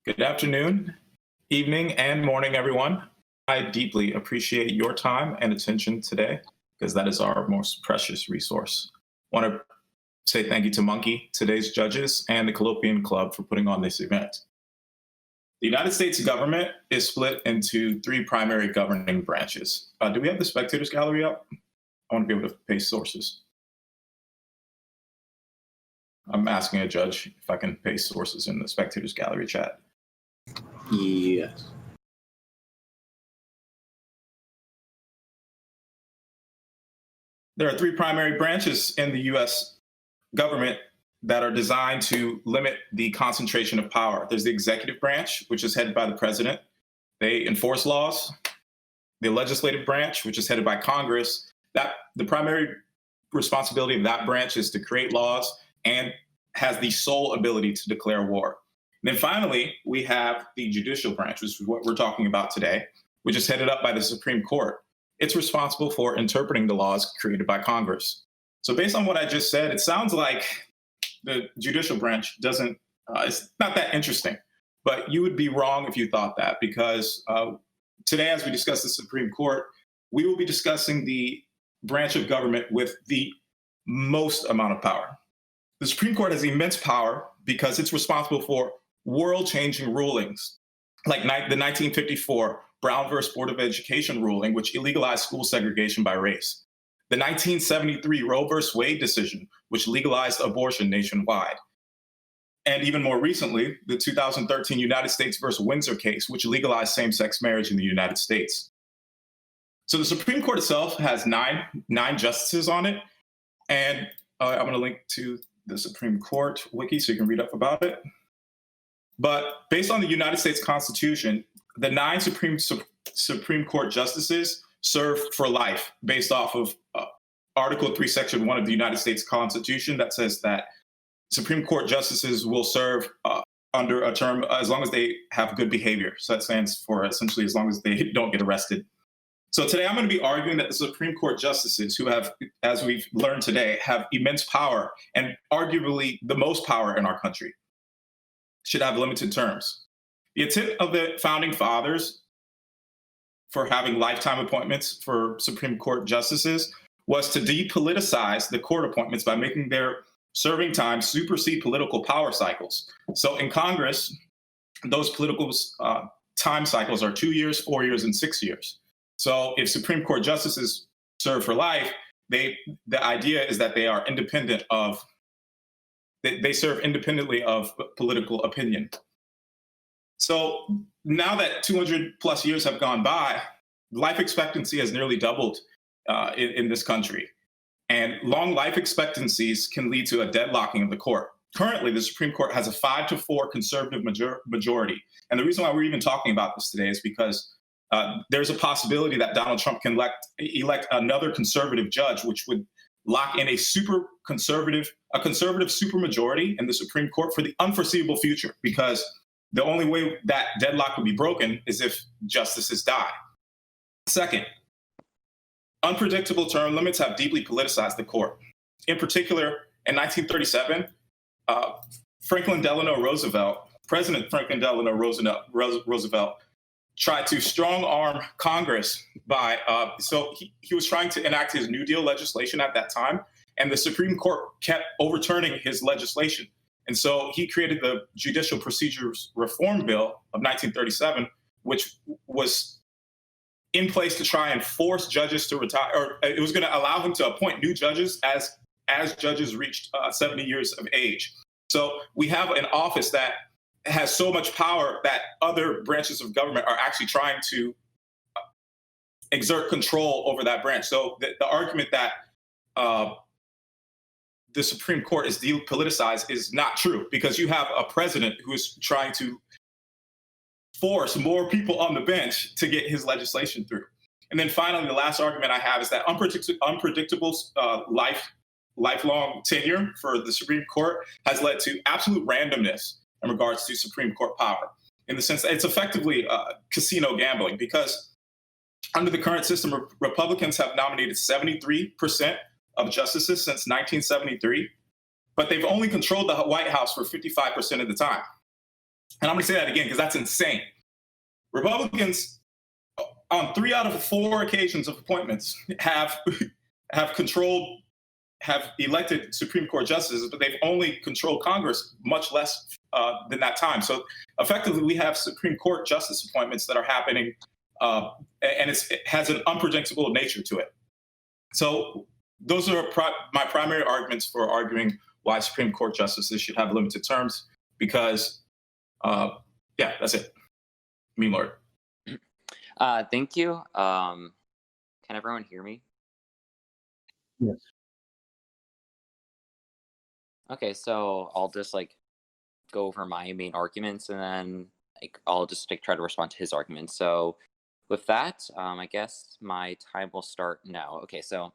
Good afternoon, evening, and morning, everyone. I deeply appreciate your time and attention today because that is our most precious resource. I want to say thank you to Monkey, today's judges, and the Calliopean Club for putting on this event. The United States government is split into three primary governing branches. Do we have the spectators gallery up? I want to be able to paste sources. I'm asking a judge if I can paste sources in the spectators gallery chat. Yes. There are three primary branches in the US government that are designed to limit the concentration of power. There's the executive branch, which is headed by the president. They enforce laws. The legislative branch, which is headed by Congress, that the primary responsibility of that branch is to create laws and has the sole ability to declare war. And then finally, we have the judicial branch, which is what we're talking about today, which is headed up by the Supreme Court. It's responsible for interpreting the laws created by Congress. So based on what I just said, it sounds like the judicial branch doesn't, it's not that interesting. But you would be wrong if you thought that, because today, as we discuss the Supreme Court, we will be discussing the branch of government with the most amount of power. The Supreme Court has immense power because it's responsible for world-changing rulings, like the 1954 Brown versus Board of Education ruling, which illegalized school segregation by race. The 1973 Roe versus Wade decision, which legalized abortion nationwide. And even more recently, the 2013 United States versus Windsor case, which legalized same-sex marriage in the United States. So the Supreme Court itself has nine justices on it. And I'm going to link to the Supreme Court wiki so you can read up about it. But based on the United States Constitution, the nine Supreme Court justices serve for life based off of Article 3, Section 1 of the United States Constitution that says that Supreme Court justices will serve under a term as long as they have good behavior. So that stands for essentially as long as they don't get arrested. So today I'm going to be arguing that the Supreme Court justices, who have, as we've learned today, have immense power and arguably the most power in our country, should have limited terms. The intent of the founding fathers for having lifetime appointments for Supreme Court justices was to depoliticize the court appointments by making their serving time supersede political power cycles. So in Congress, those political time cycles are 2 years, 4 years, and 6 years. So if Supreme Court justices serve for life, the idea is that they are independent of, they serve independently of political opinion. So now that 200 plus years have gone by, life expectancy has nearly doubled in this country. And long life expectancies can lead to a deadlocking of the court. Currently, the Supreme Court has a 5-4 conservative majority. And the reason why we're even talking about this today is because there's a possibility that Donald Trump can elect another conservative judge, which would lock in a conservative supermajority in the Supreme Court for the unforeseeable future, because the only way that deadlock would be broken is if justices die. Second, unpredictable term limits have deeply politicized the court. In particular, in 1937, President Franklin Delano Roosevelt tried to strong-arm Congress by, so he was trying to enact his New Deal legislation at that time, and the Supreme Court kept overturning his legislation. And so he created the Judicial Procedures Reform Bill of 1937, which was in place to try and force judges to retire, or it was going to allow him to appoint new judges as judges reached 70 years of age. So we have an office that has so much power that other branches of government are actually trying to exert control over that branch. So the argument that the Supreme Court is depoliticized is not true, because you have a president who is trying to force more people on the bench to get his legislation through. And then finally, the last argument I have is that unpredictable lifelong tenure for the Supreme Court has led to absolute randomness in regards to Supreme Court power, in the sense that it's effectively casino gambling, because under the current system, Republicans have nominated 73% of justices since 1973, but they've only controlled the White House for 55% of the time. And I'm going to say that again because that's insane. Republicans, on 3 out of 4 occasions of appointments, have controlled, have elected Supreme Court justices, but they've only controlled Congress much less than that time. So effectively, we have Supreme Court justice appointments that are happening, and it has an unpredictable nature to it. So those are my primary arguments for arguing why Supreme Court justices should have limited terms, because, yeah, that's it. MemeLord. Thank you. Can everyone hear me? Yes. Okay, so I'll just go over my main arguments, and then I'll just try to respond to his arguments. So with that, I guess my time will start now. Okay, so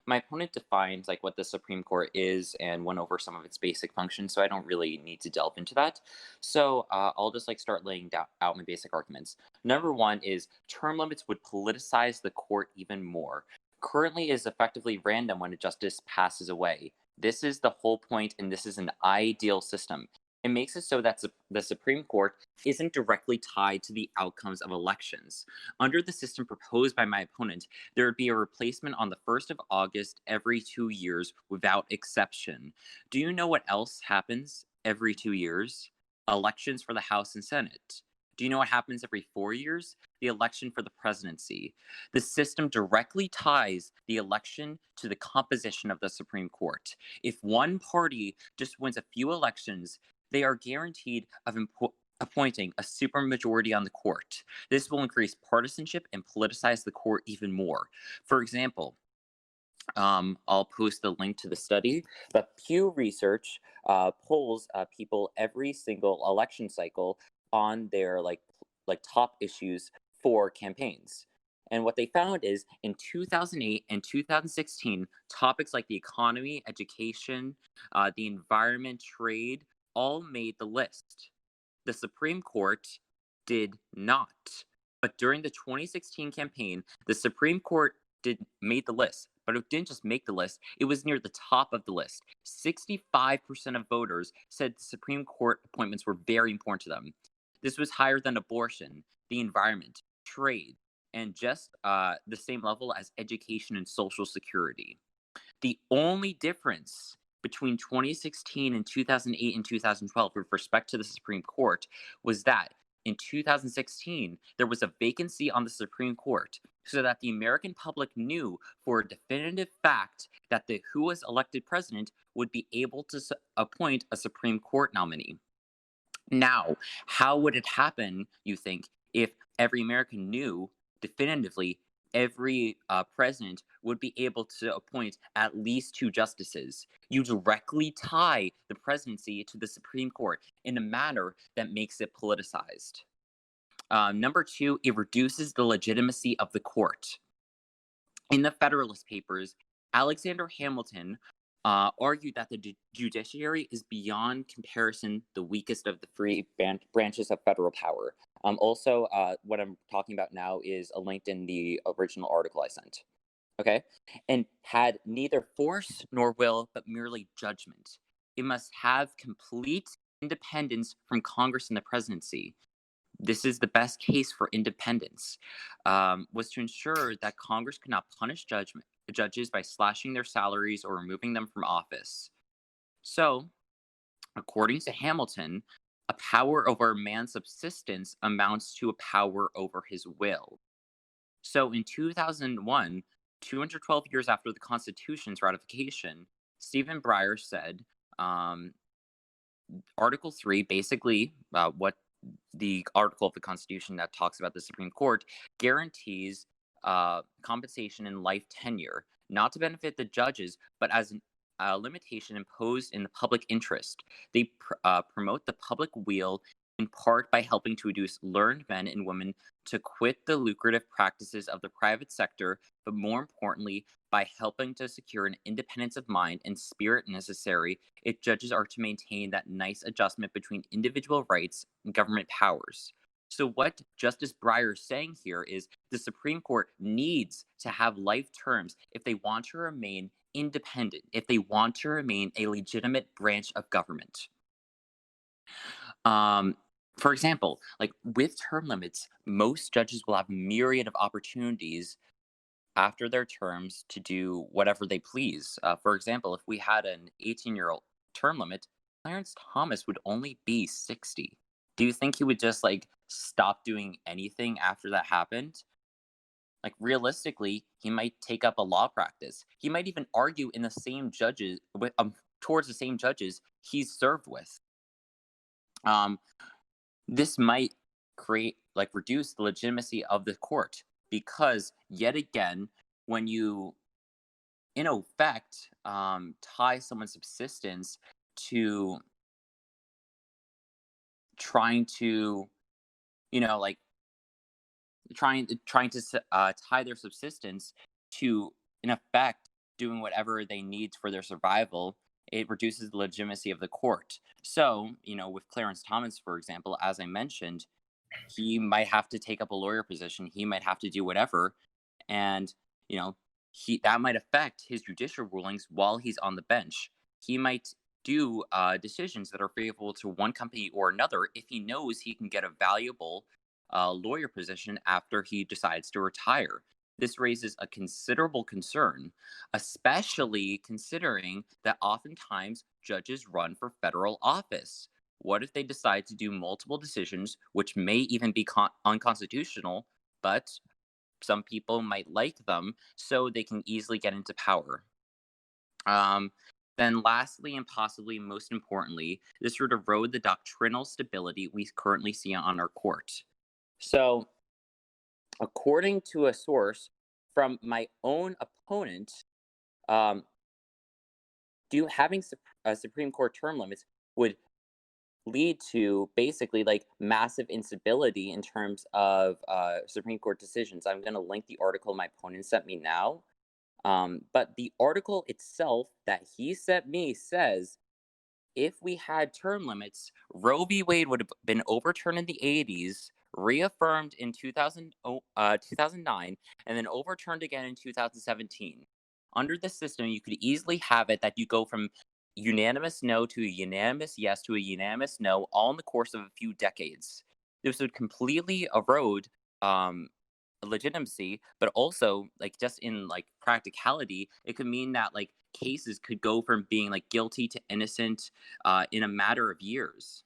my opponent defined what the Supreme Court is and went over some of its basic functions, so I don't really need to delve into that. So I'll just start laying out my basic arguments. Number one is term limits would politicize the court even more. Currently, it is effectively random when a justice passes away. This is the whole point, and this is an ideal system. It makes it so that the Supreme Court isn't directly tied to the outcomes of elections. Under the system proposed by my opponent, there would be a replacement on the 1st of August every 2 years without exception. Do you know what else happens every 2 years? Elections for the House and Senate. Do you know what happens every 4 years? The election for the presidency. The system directly ties the election to the composition of the Supreme Court. If one party just wins a few elections, they are guaranteed of appointing a supermajority on the court. This will increase partisanship and politicize the court even more. For example, I'll post the link to the study, but Pew Research polls people every single election cycle on their top issues for campaigns. And what they found is in 2008 and 2016, topics like the economy, education, the environment, trade, all made the list. The Supreme Court did not. But during the 2016 campaign, the Supreme Court made the list, but it didn't just make the list, it was near the top of the list. 65% of voters said the Supreme Court appointments were very important to them. This was higher than abortion, the environment, trade, and just the same level as education and Social Security. The only difference between 2016 and 2008 and 2012 with respect to the Supreme Court was that in 2016, there was a vacancy on the Supreme Court, so that the American public knew for a definitive fact that the who was elected president would be able to appoint a Supreme Court nominee. Now, how would it happen, you think, if every American knew definitively every president would be able to appoint at least 2 justices? You directly tie the presidency to the Supreme Court in a manner that makes it politicized. Number 2, it reduces the legitimacy of the court. In the Federalist Papers, Alexander Hamilton argued that the judiciary is beyond comparison the weakest of the 3 branches of federal power. Also, what I'm talking about now is linked in the original article I sent. Okay? And had neither force nor will, but merely judgment. It must have complete independence from Congress and the presidency. This is the best case for independence, was to ensure that Congress could not punish judges by slashing their salaries or removing them from office. So, according to Hamilton, a power over a man's subsistence amounts to a power over his will. So in 2001, 212 years after the Constitution's ratification, Stephen Breyer said, Article 3, basically what the article of the Constitution that talks about the Supreme Court, guarantees compensation and life tenure, not to benefit the judges, but as a limitation imposed in the public interest. They promote the public weal in part by helping to induce learned men and women to quit the lucrative practices of the private sector, but more importantly, by helping to secure an independence of mind and spirit necessary if judges are to maintain that nice adjustment between individual rights and government powers. So what Justice Breyer is saying here is the Supreme Court needs to have life terms if they want to remain independent, if they want to remain a legitimate branch of government. For example, like with term limits, most judges will have a myriad of opportunities after their terms to do whatever they please. For example, if we had an 18-year term limit, Clarence Thomas would only be 60. Do you think he would just like stop doing anything after that happened? Like realistically, he might take up a law practice. He might even argue in the same judges with towards the same judges he's served with. Um, this might create like reduce the legitimacy of the court because yet again, when you in effect tie someone's subsistence to trying to like trying to tie their subsistence to in effect doing whatever they need for their survival, it reduces the legitimacy of the court. So with Clarence Thomas, for example, as I mentioned, he might have to take up a lawyer position, he might have to do whatever, and that might affect his judicial rulings while he's on the bench. He might do decisions that are favorable to one company or another if he knows he can get a valuable lawyer position after he decides to retire. This raises a considerable concern, especially considering that oftentimes judges run for federal office. What if they decide to do multiple decisions, which may even be unconstitutional, but some people might like them, so they can easily get into power? Then lastly, and possibly most importantly, this would erode the doctrinal stability we currently see on our court. So, according to a source from my own opponent, having Supreme Court term limits would lead to basically like massive instability in terms of Supreme Court decisions. I'm going to link the article my opponent sent me now. But the article itself that he sent me says, if we had term limits, Roe v. Wade would have been overturned in the 80s, reaffirmed in 2009, and then overturned again in 2017. Under this system, you could easily have it that you go from unanimous no to a unanimous yes to a unanimous no, all in the course of a few decades. This would completely erode legitimacy, but also like just in like practicality, it could mean that like cases could go from being like guilty to innocent in a matter of years.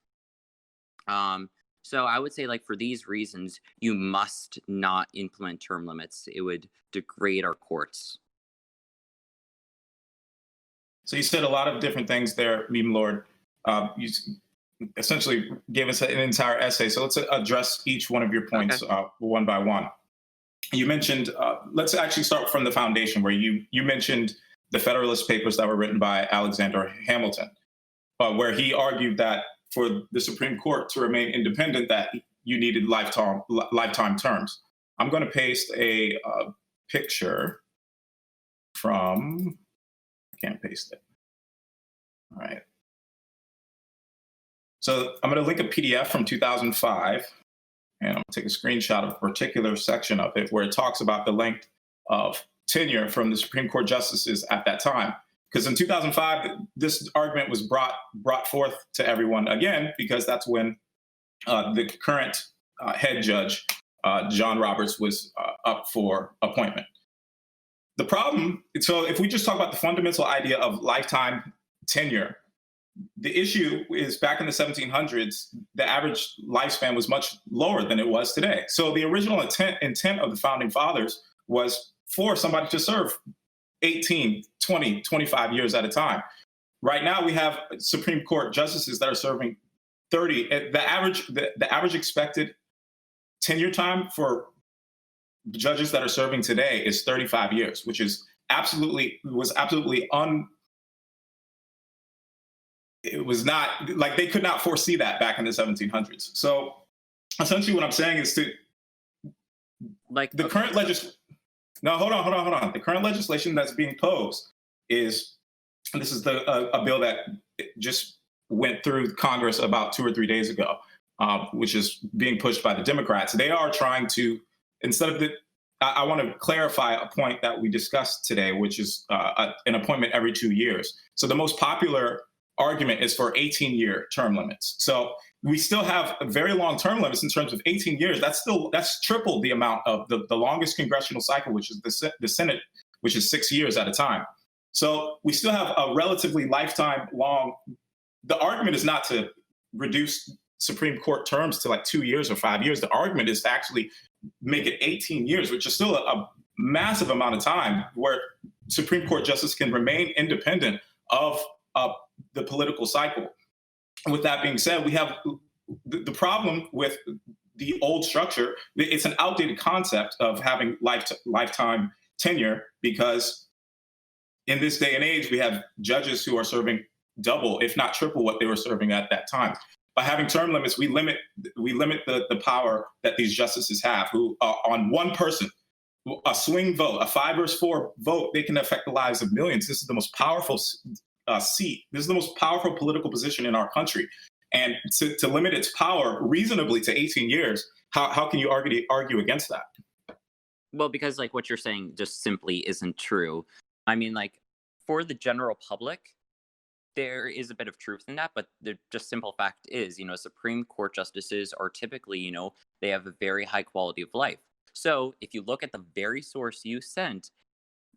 So I would say like for these reasons, you must not implement term limits. It would degrade our courts. So you said a lot of different things there, MemeLord. You essentially gave us an entire essay. So let's address each one of your points one by one. You mentioned, let's actually start from the foundation where you mentioned the Federalist Papers that were written by Alexander Hamilton, where he argued that for the Supreme Court to remain independent, that you needed lifetime terms. I'm going to paste a picture from, I can't paste it. All right. So I'm going to link a PDF from 2005. And I'm going to take a screenshot of a particular section of it where it talks about the length of tenure from the Supreme Court justices at that time. Because in 2005, this argument was brought forth to everyone again, because that's when the current head judge, John Roberts, was up for appointment. The problem, so if we just talk about the fundamental idea of lifetime tenure, the issue is back in the 1700s, the average lifespan was much lower than it was today. So the original intent of the founding fathers was for somebody to serve 18, 20, 25 years at a time. Right now, we have Supreme Court justices that are serving 30. The average expected tenure time for judges that are serving today is 35 years, which is it was not like they could not foresee that back in the 1700s. So essentially what I'm saying is to like the current No, hold on. The current legislation that's being posed is, and this is a bill that just went through Congress about 2 or 3 days ago, which is being pushed by the Democrats. They are trying to, I want to clarify a point that we discussed today, which is an appointment every 2 years. So the most popular argument is for 18-year term limits. So we still have very long term limits in terms of 18 years. That's triple the amount of the longest congressional cycle, which is the Senate, which is 6 years at a time. So we still have a relatively lifetime long. The argument is not to reduce Supreme Court terms to like 2 years or 5 years. The argument is to actually make it 18 years, which is still a massive amount of time where Supreme Court justice can remain independent of the political cycle. With that being said, we have the problem with the old structure. It's an outdated concept of having lifetime tenure, because in this day and age, we have judges who are serving double, if not triple, what they were serving at that time. By having term limits, we limit the power that these justices have, who on one person, a swing vote, a 5-4 vote, they can affect the lives of millions. This is the most powerful seat. This is the most powerful political position in our country. And to limit its power reasonably to 18 years, how can you argue against that? Well, because like what you're saying just simply isn't true. I mean, like for the general public, there is a bit of truth in that, but the just simple fact is, Supreme Court justices are typically, they have a very high quality of life. So if you look at the very source you sent,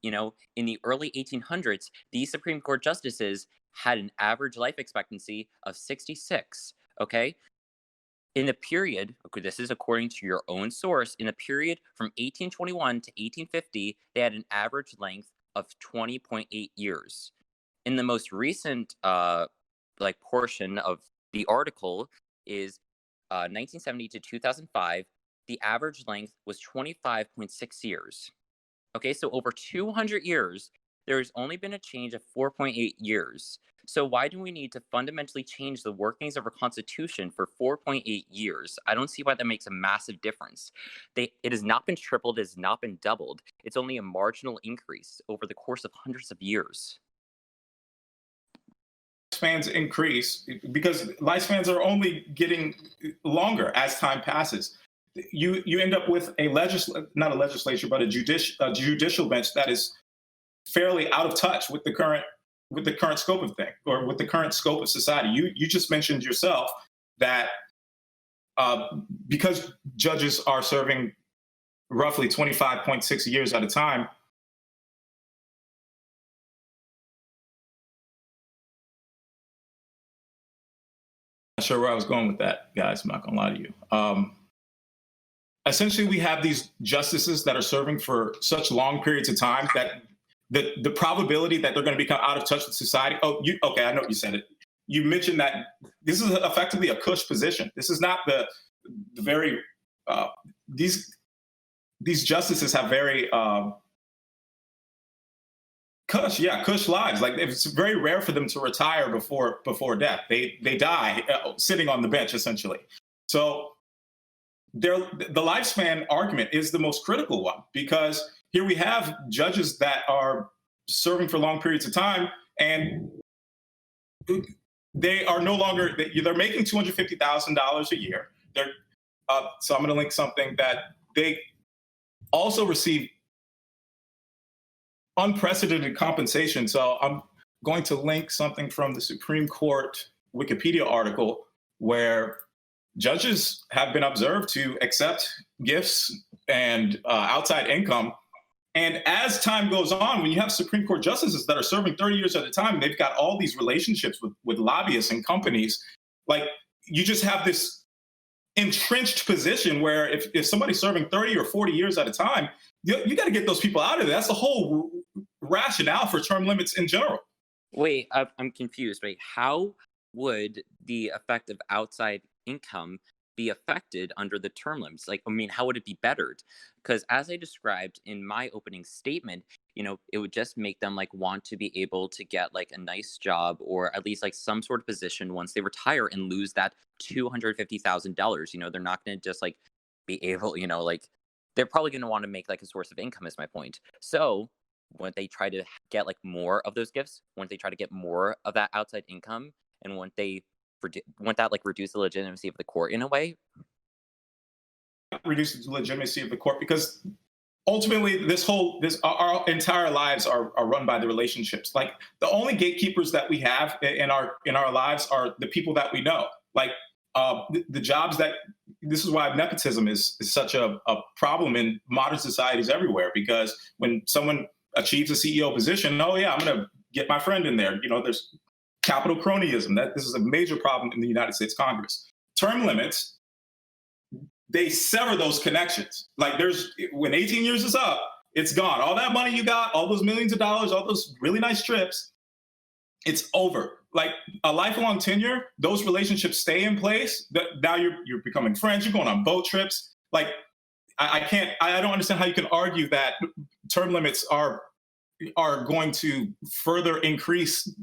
in the early 1800s, these Supreme Court justices had an average life expectancy of 66, okay? In the period, this is according to your own source, in the period from 1821 to 1850, they had an average length of 20.8 years. In the most recent portion of the article is 1970 to 2005, the average length was 25.6 years. Okay, so over 200 years, there's only been a change of 4.8 years. So why do we need to fundamentally change the workings of our Constitution for 4.8 years? I don't see why that makes a massive difference. It has not been tripled, it has not been doubled. It's only a marginal increase over the course of hundreds of years. Lifespans increase because lifespans are only getting longer as time passes. You end up with not a legislature, but a judicial bench that is fairly out of touch with the current scope of things, or with the current scope of society. You just mentioned yourself that because judges are serving roughly 25.6 years at a time, not sure where I was going with that, guys. I'm not gonna lie to you. Essentially, we have these justices that are serving for such long periods of time that the probability that they're going to become out of touch with society. Okay, I know you said it. You mentioned that this is effectively a cush position. This is not the very these justices have very cush lives. Like, it's very rare for them to retire before death. They die sitting on the bench, essentially. So the lifespan argument is the most critical one, because here we have judges that are serving for long periods of time, and they are no longer, they're making $250,000 a year. So I'm going to link something that they also receive unprecedented compensation. So I'm going to link something from the Supreme Court Wikipedia article where judges have been observed to accept gifts and outside income. And as time goes on, when you have Supreme Court justices that are serving 30 years at a time, they've got all these relationships with lobbyists and companies. Like, you just have this entrenched position where if somebody's serving 30 or 40 years at a time, you got to get those people out of there. That's the whole rationale for term limits in general. Wait, I'm confused. Wait, how would the effect of outside income be affected under the term limits? Like, I mean, how would it be bettered? Because as I described in my opening statement, it would just make them want to be able to get a nice job, or at least some sort of position once they retire and lose that $250,000. They're not going to just be able, they're probably going to want to make a source of income, is my point. So when they try to get more of those gifts, when they try to get more of that outside income, and when that reduce the legitimacy of the court in a way? Reduce the legitimacy of the court, because ultimately our entire lives are run by the relationships. The only gatekeepers that we have in our lives are the people that we know. the jobs that, this is why nepotism is such a problem in modern societies everywhere, because when someone achieves a CEO position, oh yeah, I'm going to get my friend in there. There's capital cronyism. This is a major problem in the United States Congress. Term limits, they sever those connections. Like when 18 years is up, it's gone. All that money you got, all those millions of dollars, all those really nice trips, it's over. Like a lifelong tenure, those relationships stay in place. Now you're becoming friends. You're going on boat trips. Like I don't understand how you can argue that term limits are going to further increase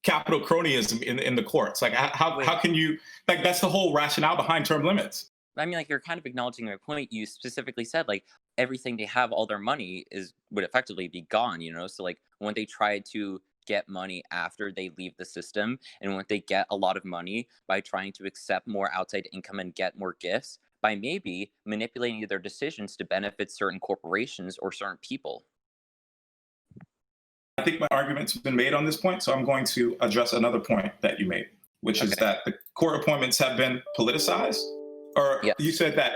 capital cronyism in the courts. Like how can you, like, that's the whole rationale behind term limits. I mean, like, you're kind of acknowledging my point. You specifically said, like, everything they have, all their money would effectively be gone, So, like, when they try to get money after they leave the system, and when they get a lot of money by trying to accept more outside income and get more gifts, by maybe manipulating their decisions to benefit certain corporations or certain people. I think my argument's been made on this point, so I'm going to address another point that you made, which is that the court appointments have been politicized. Or yes. You said that,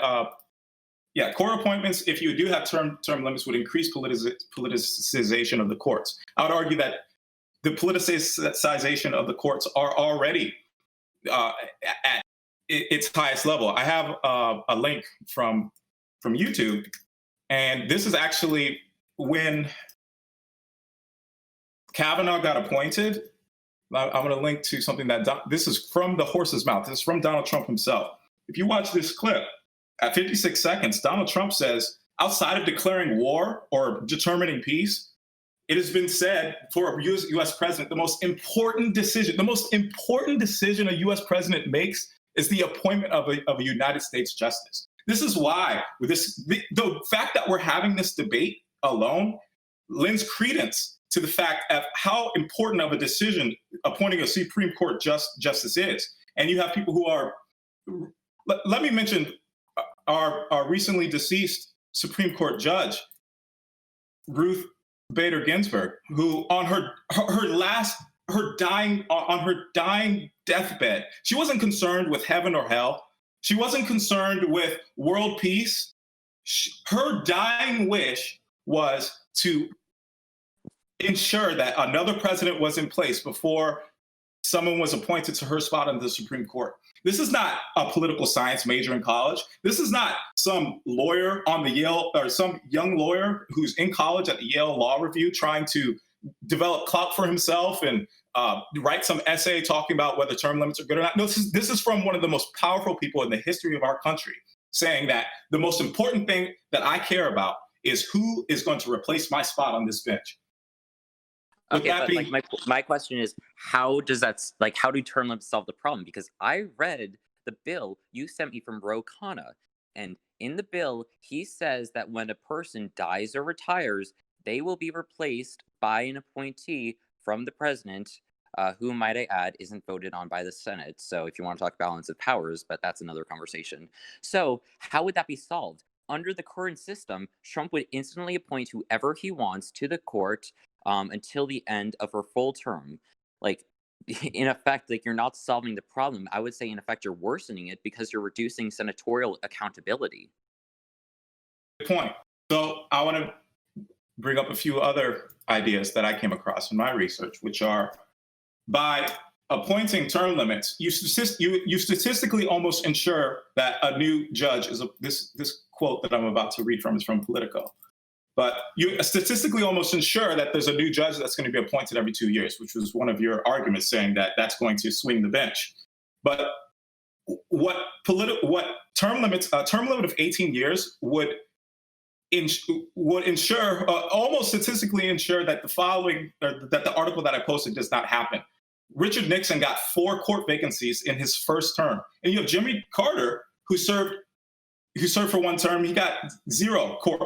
court appointments, if you do have term limits, would increase politicization of the courts. I would argue that the politicization of the courts are already at its highest level. I have a link from YouTube, and this is actually when Kavanaugh got appointed. I'm going to link to something this is from the horse's mouth. This is from Donald Trump himself. If you watch this clip, at 56 seconds, Donald Trump says, outside of declaring war or determining peace, it has been said for a U.S. president, the most important decision a U.S. president makes is the appointment of a United States justice. This is why the fact that we're having this debate alone lends credence to the fact of how important of a decision appointing a Supreme Court justice is. And you have people who are, let me mention our recently deceased Supreme Court judge, Ruth Bader Ginsburg, who on her dying deathbed, she wasn't concerned with heaven or hell. She wasn't concerned with world peace. Her dying wish was to ensure that another president was in place before someone was appointed to her spot on the Supreme Court. This is not a political science major in college. This is not some lawyer on the Yale, or some young lawyer who's in college at the Yale Law Review trying to develop clout for himself and write some essay talking about whether term limits are good or not. No, this is from one of the most powerful people in the history of our country, saying that the most important thing that I care about is who is going to replace my spot on this bench. Okay, but my question is, how do term limits solve the problem? Because I read the bill you sent me from Ro Khanna, and in the bill, he says that when a person dies or retires, they will be replaced by an appointee from the president, who, might I add, isn't voted on by the Senate. So if you want to talk balance of powers, but that's another conversation. So how would that be solved? Under the current system, Trump would instantly appoint whoever he wants to the court until the end of her full term. Like, in effect, like, you're not solving the problem. I would say, in effect, you're worsening it because you're reducing senatorial accountability. Good point. So I want to bring up a few other ideas that I came across in my research, which are, by appointing term limits, you statistically almost ensure that a new judge is this quote that I'm about to read from is from Politico. But you statistically almost ensure that there's a new judge that's going to be appointed every 2 years, which was one of your arguments, saying that that's going to swing the bench. But what term limit of 18 years would ensure, almost statistically ensure, that the article that I posted does not happen. Richard Nixon got 4 court vacancies in his first term, and you have Jimmy Carter, who served for 1 term. He got 0 court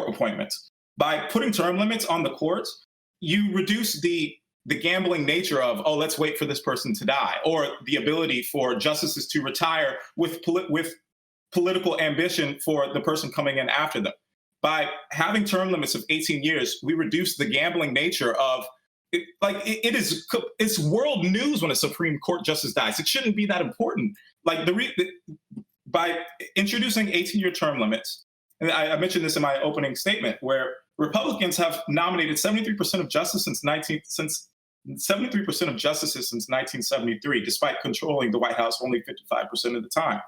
appointments. By putting term limits on the courts, you reduce the gambling nature of, oh, let's wait for this person to die, or the ability for justices to retire with political ambition for the person coming in after them. By having term limits of 18 years, we reduce the gambling nature of it's world news when a Supreme Court justice dies. It shouldn't be that important. Like by introducing 18-year term limits, and I mentioned this in my opening statement, where Republicans have nominated 73% of justices since 73% of justices since 1973, despite controlling the White House only 55% of the time.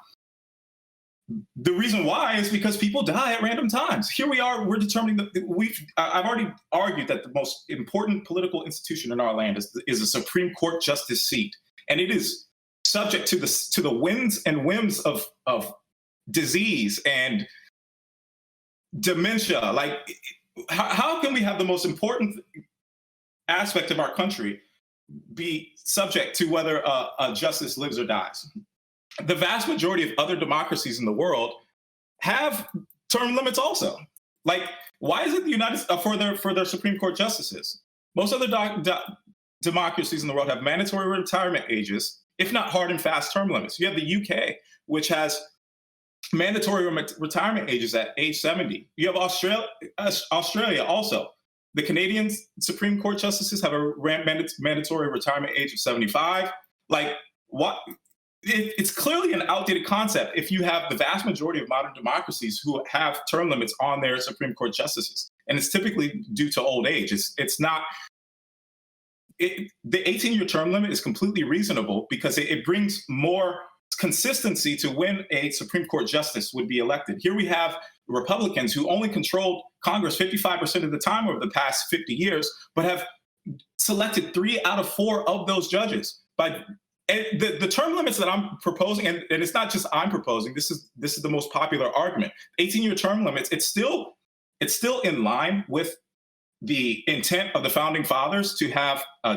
The reason why is because people die at random times. Here we are, we're determining that I've already argued that the most important political institution in our land is a Supreme Court justice seat. And it is subject to the winds and whims of disease and dementia. Like, how can we have the most important aspect of our country be subject to whether a justice lives or dies? The vast majority of other democracies in the world have term limits also. Like, why is it the United for their Supreme Court justices? Most other democracies in the world have mandatory retirement ages, if not hard and fast term limits. You have the UK, which has mandatory retirement ages at age 70. You have Australia also. The Canadian Supreme Court justices have a mandatory retirement age of 75. Like, what? It's clearly an outdated concept if you have the vast majority of modern democracies who have term limits on their Supreme Court justices. And it's typically due to old age. It's not. The 18-year term limit is completely reasonable because it brings more consistency to when a Supreme Court justice would be elected. Here we have Republicans who only controlled Congress 55% of the time over the past 50 years, but have selected 3 out of 4 of those judges. The term limits that I'm proposing, and it's not just I'm proposing, this is the most popular argument. 18-year term limits, it's still in line with the intent of the founding fathers to have a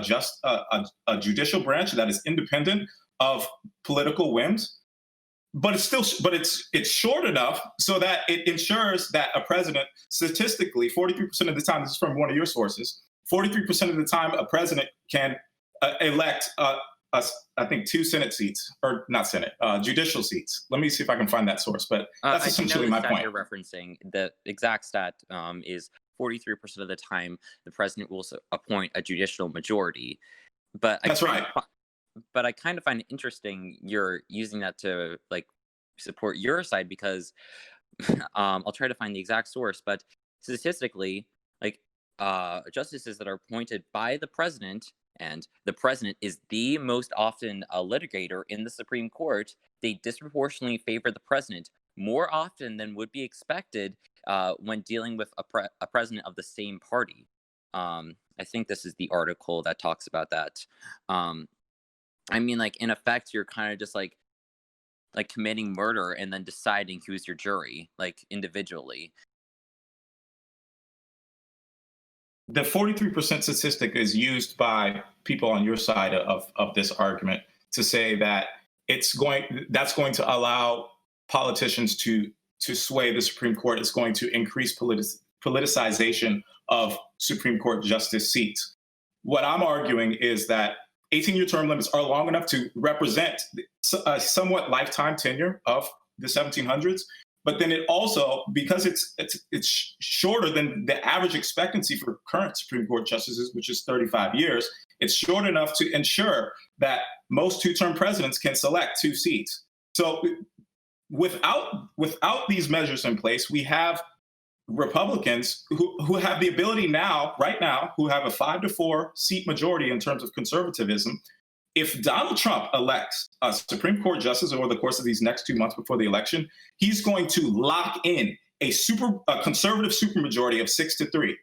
judicial branch that is independent of political whims, but it's short enough so that it ensures that a president, statistically, 43% of the time, this is from one of your sources, 43% of the time a president can elect I think 2 Senate seats, or not Senate, judicial seats. Let me see if I can find that source, but that's essentially my point. You're referencing the exact stat is 43% of the time the president will appoint a judicial majority. But that's right. But I kind of find it interesting you're using that to like support your side because I'll try to find the exact source, but statistically, like justices that are appointed by the president, and the president is the most often a litigator in the Supreme Court, they disproportionately favor the president more often than would be expected when dealing with a president of the same party. I think this is the article that talks about that. I mean, like, in effect, you're kind of just like committing murder and then deciding who's your jury, like, individually. The 43% statistic is used by people on your side of this argument to say that that's going to allow politicians to sway the Supreme Court. It's going to increase politicization of Supreme Court justice seats. What I'm arguing is that 18-year term limits are long enough to represent a somewhat lifetime tenure of the 1700s. But then it also, because it's shorter than the average expectancy for current Supreme Court justices, which is 35 years, it's short enough to ensure that most 2-term presidents can select 2 seats. So without these measures in place, we have Republicans who have the ability right now, who have a 5-4 seat majority in terms of conservatism. If Donald Trump elects a Supreme Court justice over the course of these next 2 months before the election, he's going to lock in a conservative supermajority of 6-3.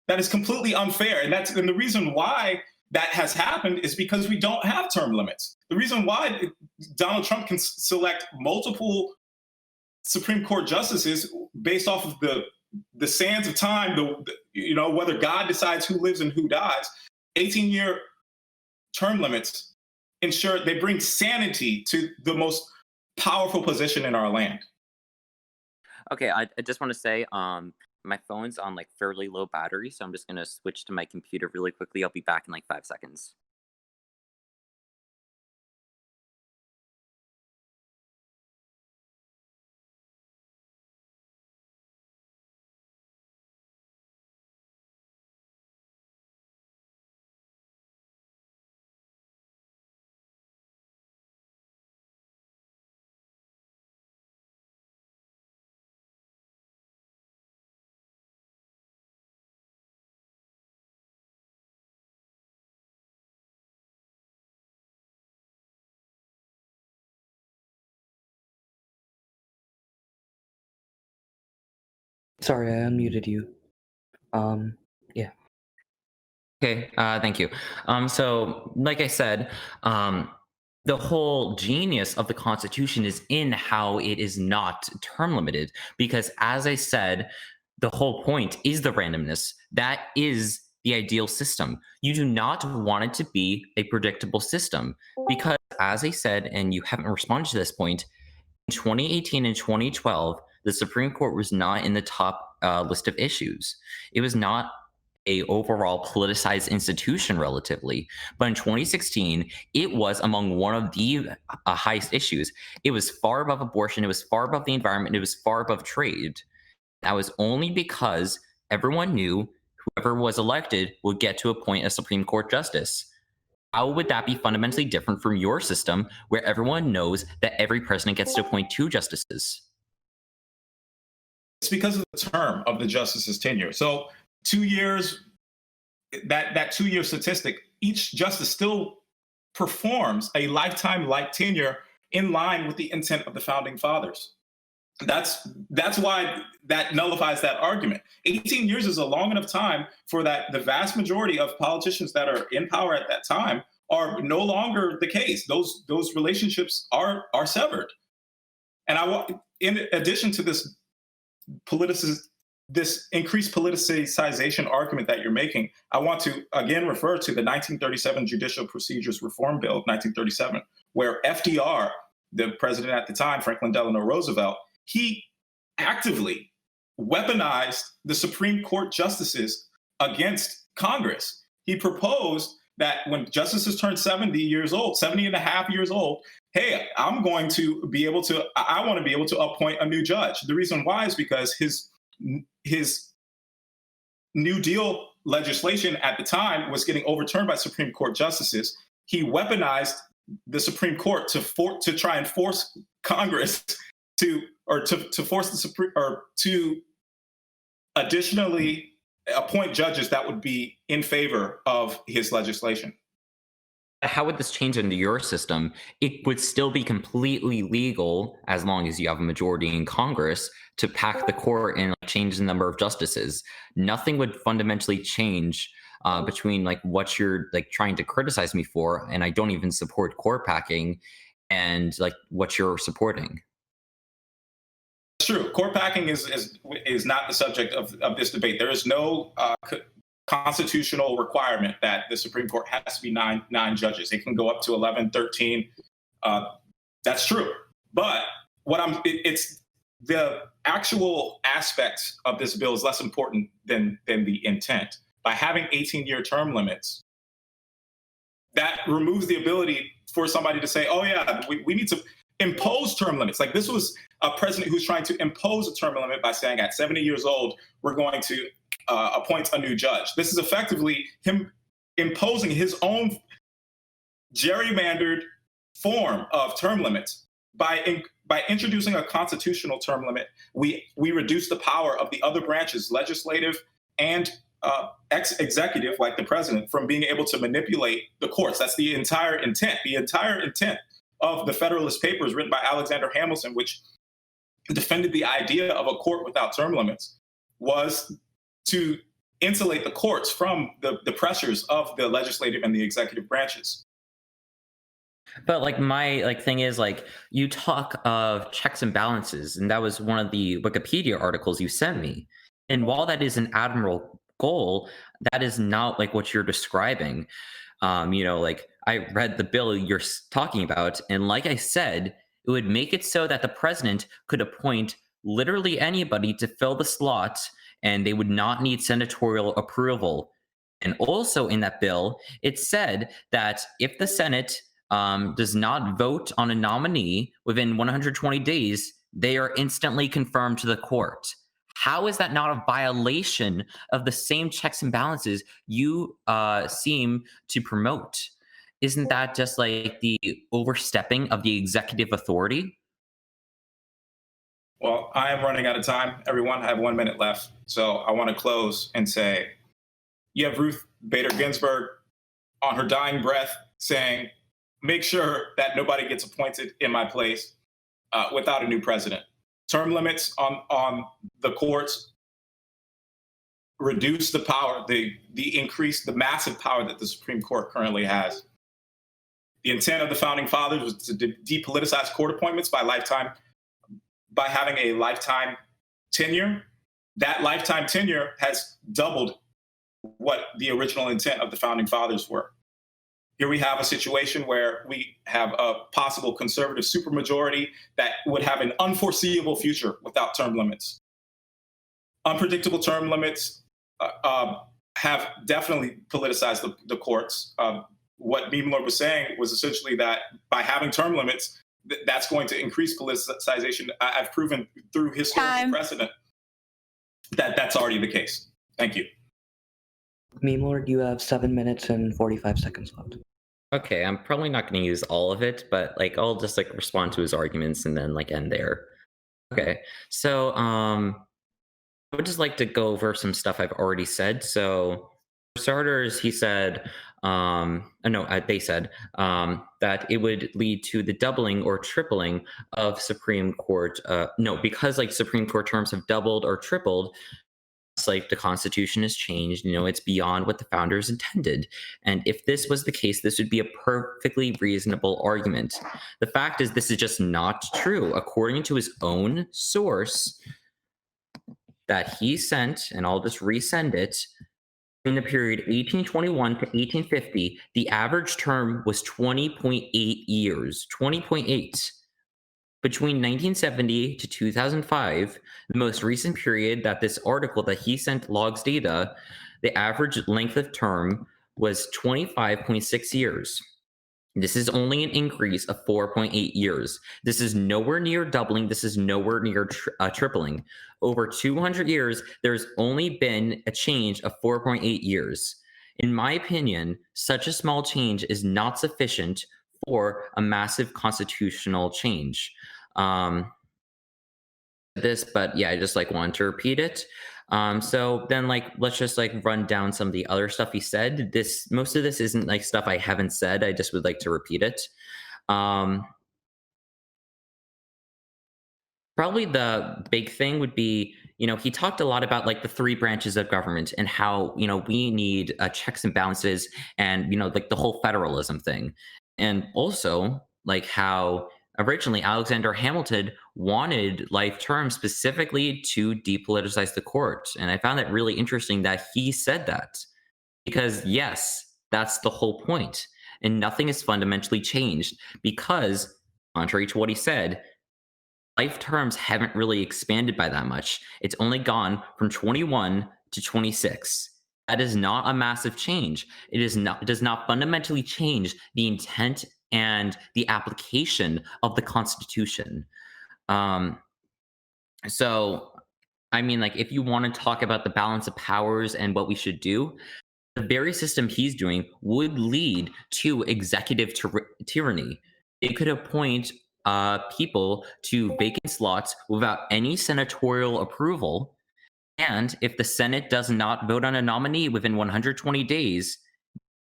That is completely unfair. And the reason why that has happened is because we don't have term limits. The reason why Donald Trump can select multiple Supreme Court justices based off of the sands of time, whether God decides who lives and who dies, 18-year term limits ensure they bring sanity to the most powerful position in our land. Okay, I just want to say my phone's on like fairly low battery, so I'm just going to switch to my computer really quickly. I'll be back in like 5 seconds. Sorry, I unmuted you. Yeah. Okay, thank you. So, like I said, the whole genius of the Constitution is in how it is not term limited. Because, as I said, the whole point is the randomness. That is the ideal system. You do not want it to be a predictable system. Because, as I said, and you haven't responded to this point, in 2018 and 2012, the Supreme Court was not in the top list of issues. It was not a overall politicized institution relatively, but in 2016 it was among one of the highest issues. It was far above abortion, it was far above the environment, it was far above trade. That was only because everyone knew whoever was elected would get to appoint a Supreme Court justice. How would that be fundamentally different from your system where everyone knows that every president gets to appoint 2 justices? It's because of the term of the justice's tenure. So 2 years, that 2-year statistic, each justice still performs a lifetime-like tenure in line with the intent of the founding fathers. That's why that nullifies that argument. 18 years is a long enough time for that the vast majority of politicians that are in power at that time are no longer the case. Those relationships are severed. And in addition to this increased politicization argument that you're making, I want to again refer to the 1937 Judicial Procedures Reform Bill of 1937, where FDR, the president at the time, Franklin Delano Roosevelt, he actively weaponized the Supreme Court justices against Congress. He proposed that when justices turn 70 and a half years old, hey, I want to be able to appoint a new judge. The reason why is because his New Deal legislation at the time was getting overturned by Supreme Court justices. He weaponized the Supreme Court to try and force Congress to force the Supreme or to additionally appoint judges that would be in favor of his legislation. How would this change into your system? It would still be completely legal as long as you have a majority in Congress to pack the court and change the number of justices. Nothing would fundamentally change between what you're trying to criticize me for, and I don't even support court packing, and what you're supporting. It's true. Court packing is not the subject of this debate. There is no constitutional requirement that the Supreme Court has to be nine judges. It can go up to 11, 13. That's true. But it's the actual aspects of this bill is less important than the intent. By having 18-year term limits, that removes the ability for somebody to say, oh yeah, we need to impose term limits. Like, this was a president who's trying to impose a term limit by saying at 70 years old, we're going to appoint a new judge. This is effectively him imposing his own gerrymandered form of term limits. By introducing a constitutional term limit, we reduce the power of the other branches, legislative and executive, like the president, from being able to manipulate the courts. That's the entire intent. The entire intent of the Federalist Papers, written by Alexander Hamilton, which defended the idea of a court without term limits, was to insulate the courts from the pressures of the legislative and the executive branches. But my thing is, you talk of checks and balances, and that was one of the Wikipedia articles you sent me. And while that is an admirable goal, that is not what you're describing. I read the bill you're talking about, and like I said, it would make it so that the president could appoint literally anybody to fill the slot, and they would not need senatorial approval. And also in that bill, it said that if the Senate does not vote on a nominee within 120 days, they are instantly confirmed to the court. How is that not a violation of the same checks and balances you seem to promote? Isn't that just the overstepping of the executive authority? Well, I am running out of time, everyone. I have 1 minute left. So I want to close and say, you have Ruth Bader Ginsburg on her dying breath saying, make sure that nobody gets appointed in my place without a new president. Term limits on the courts reduce the power, the massive power that the Supreme Court currently has. The intent of the founding fathers was to depoliticize court appointments by having a lifetime tenure. That lifetime tenure has doubled what the original intent of the founding fathers were. Here we have a situation where we have a possible conservative supermajority that would have an unforeseeable future without term limits. Unpredictable term limits have definitely politicized the courts. What MemeLord was saying was essentially that by having term limits, that's going to increase politicization. I've proven through historical precedent that that's already the case. Thank you. MemeLord, you have 7 minutes and 45 seconds left. Okay, I'm probably not going to use all of it, but like I'll just like respond to his arguments and then like end there. Okay, so I would just like to go over some stuff I've already said. So for starters, he said, they said that it would lead to the doubling or tripling of Supreme Court. Because like Supreme Court terms have doubled or tripled, it's like the Constitution has changed. It's beyond what the founders intended. And if this was the case, this would be a perfectly reasonable argument. The fact is, this is just not true. According to his own source that he sent, and I'll just resend it, in the period 1821 to 1850, the average term was 20.8 years. 20.8. Between 1970 to 2005, the most recent period that this article that he sent logs data, the average length of term was 25.6 years. This is only an increase of 4.8 years. This is nowhere near doubling. This is nowhere near tripling. Over 200 years, there's only been a change of 4.8 years. In my opinion, such a small change is not sufficient for a massive constitutional change. But yeah, I just like wanted to repeat it. So then like let's just like run down some of the other stuff he said. Most of this isn't like stuff I haven't said. I just would like to repeat it. Probably the big thing would be, he talked a lot about like the three branches of government and how, we need checks and balances and, like the whole federalism thing. And also like how originally Alexander Hamilton wanted life terms specifically to depoliticize the court. And I found that really interesting that he said that, because yes, that's the whole point. And nothing has fundamentally changed because, contrary to what he said, life terms haven't really expanded by that much. It's only gone from 21 to 26. That is not a massive change. It does not fundamentally change the intent and the application of the Constitution. So, I mean, like, if you want to talk about the balance of powers and what we should do, the very system he's doing would lead to executive tyranny. It could appoint people to vacant slots without any senatorial approval. And if the Senate does not vote on a nominee within 120 days,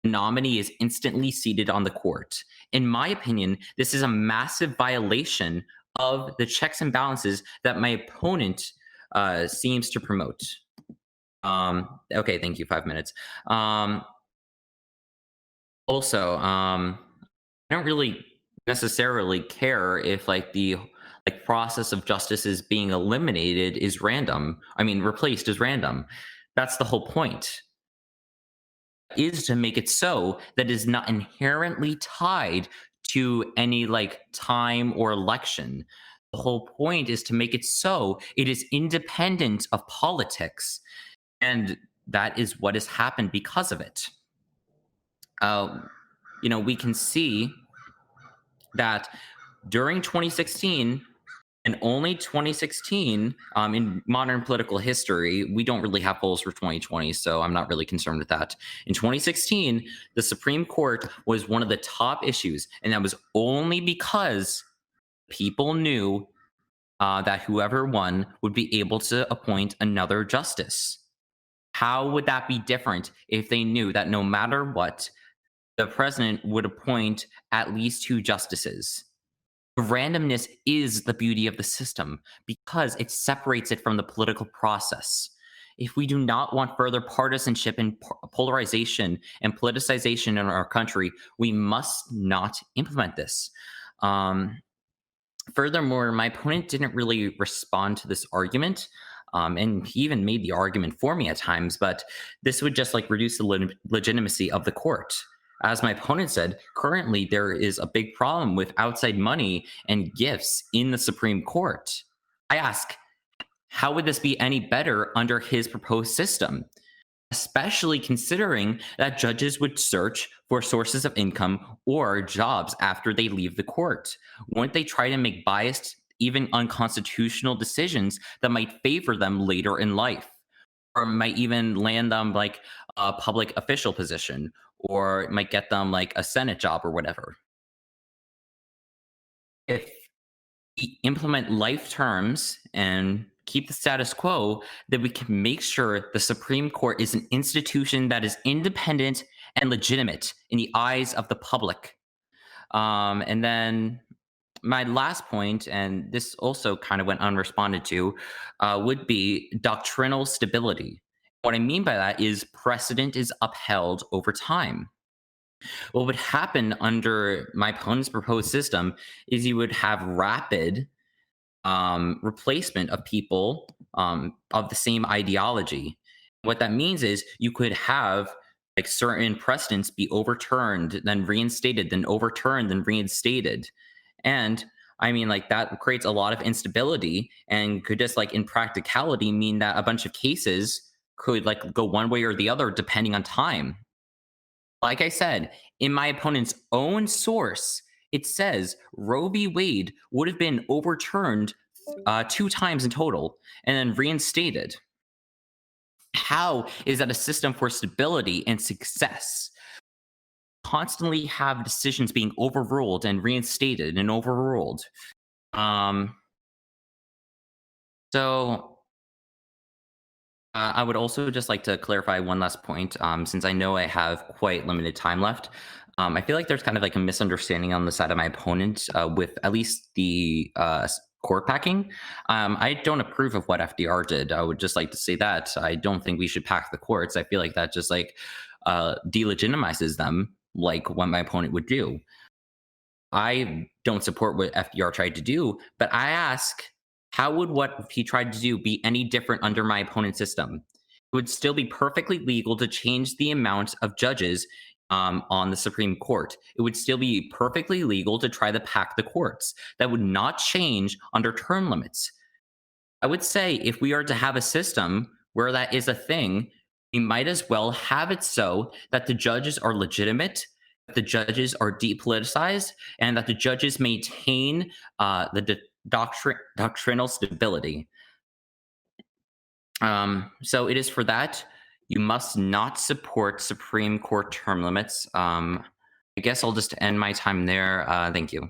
the nominee is instantly seated on the court. In my opinion, this is a massive violation of the checks and balances that my opponent seems to promote. Okay, thank you. 5 minutes. Also, I don't really necessarily care if like the process of justices being eliminated is replaced as random. That's the whole point, is to make it so that it is not inherently tied to any like time or election. The whole point is to make it so it is independent of politics, and that is what has happened because of it. We can see that during 2016, and only 2016, in modern political history, we don't really have polls for 2020, so I'm not really concerned with that. In 2016, the Supreme Court was one of the top issues, and that was only because people knew that whoever won would be able to appoint another justice. How would that be different if they knew that no matter what, the president would appoint at least 2 justices? Randomness is the beauty of the system because it separates it from the political process. if we do not want further partisanship and polarization and politicization in our country, we must not implement this. Furthermore, my opponent didn't really respond to this argument. And he even made the argument for me at times, but this would just like reduce the legitimacy of the court. As my opponent said, currently there is a big problem with outside money and gifts in the Supreme Court. I ask, how would this be any better under his proposed system? Especially considering that judges would search for sources of income or jobs after they leave the court. Wouldn't they try to make biased, even unconstitutional decisions that might favor them later in life, or might even land them like a public official position, or might get them like a Senate job or whatever? If we implement life terms and keep the status quo, then we can make sure the Supreme Court is an institution that is independent and legitimate in the eyes of the public. And then my last point, and this also kind of went unresponded to, would be doctrinal stability. What I mean by that is precedent is upheld over time. What would happen under my opponent's proposed system is you would have rapid replacement of people of the same ideology. What that means is you could have like certain precedents be overturned, then reinstated, then overturned, then reinstated. And I mean, like that creates a lot of instability and could just like in practicality mean that a bunch of cases could like go one way or the other depending on time. Like I said, in my opponent's own source, it says Roe v. Wade would have been overturned 2 times in total and then reinstated. How is that a system for stability and success? Constantly have decisions being overruled and reinstated and overruled. So I would also just like to clarify one last point, since I know I have quite limited time left. I feel like there's kind of like a misunderstanding on the side of my opponent with at least the court packing. I don't approve of what FDR did. I would just like to say that. I don't think we should pack the courts. I feel like that just like delegitimizes them, like what my opponent would do. I don't support what FDR tried to do, but I ask, how would what he tried to do be any different under my opponent's system? It would still be perfectly legal to change the amount of judges on the Supreme Court. It would still be perfectly legal to try to pack the courts. That would not change under term limits. I would say if we are to have a system where that is a thing, we might as well have it so that the judges are legitimate, that the judges are depoliticized, and that the judges maintain the doctrinal stability. So it is for that. You must not support Supreme Court term limits. I guess I'll just end my time there. Thank you.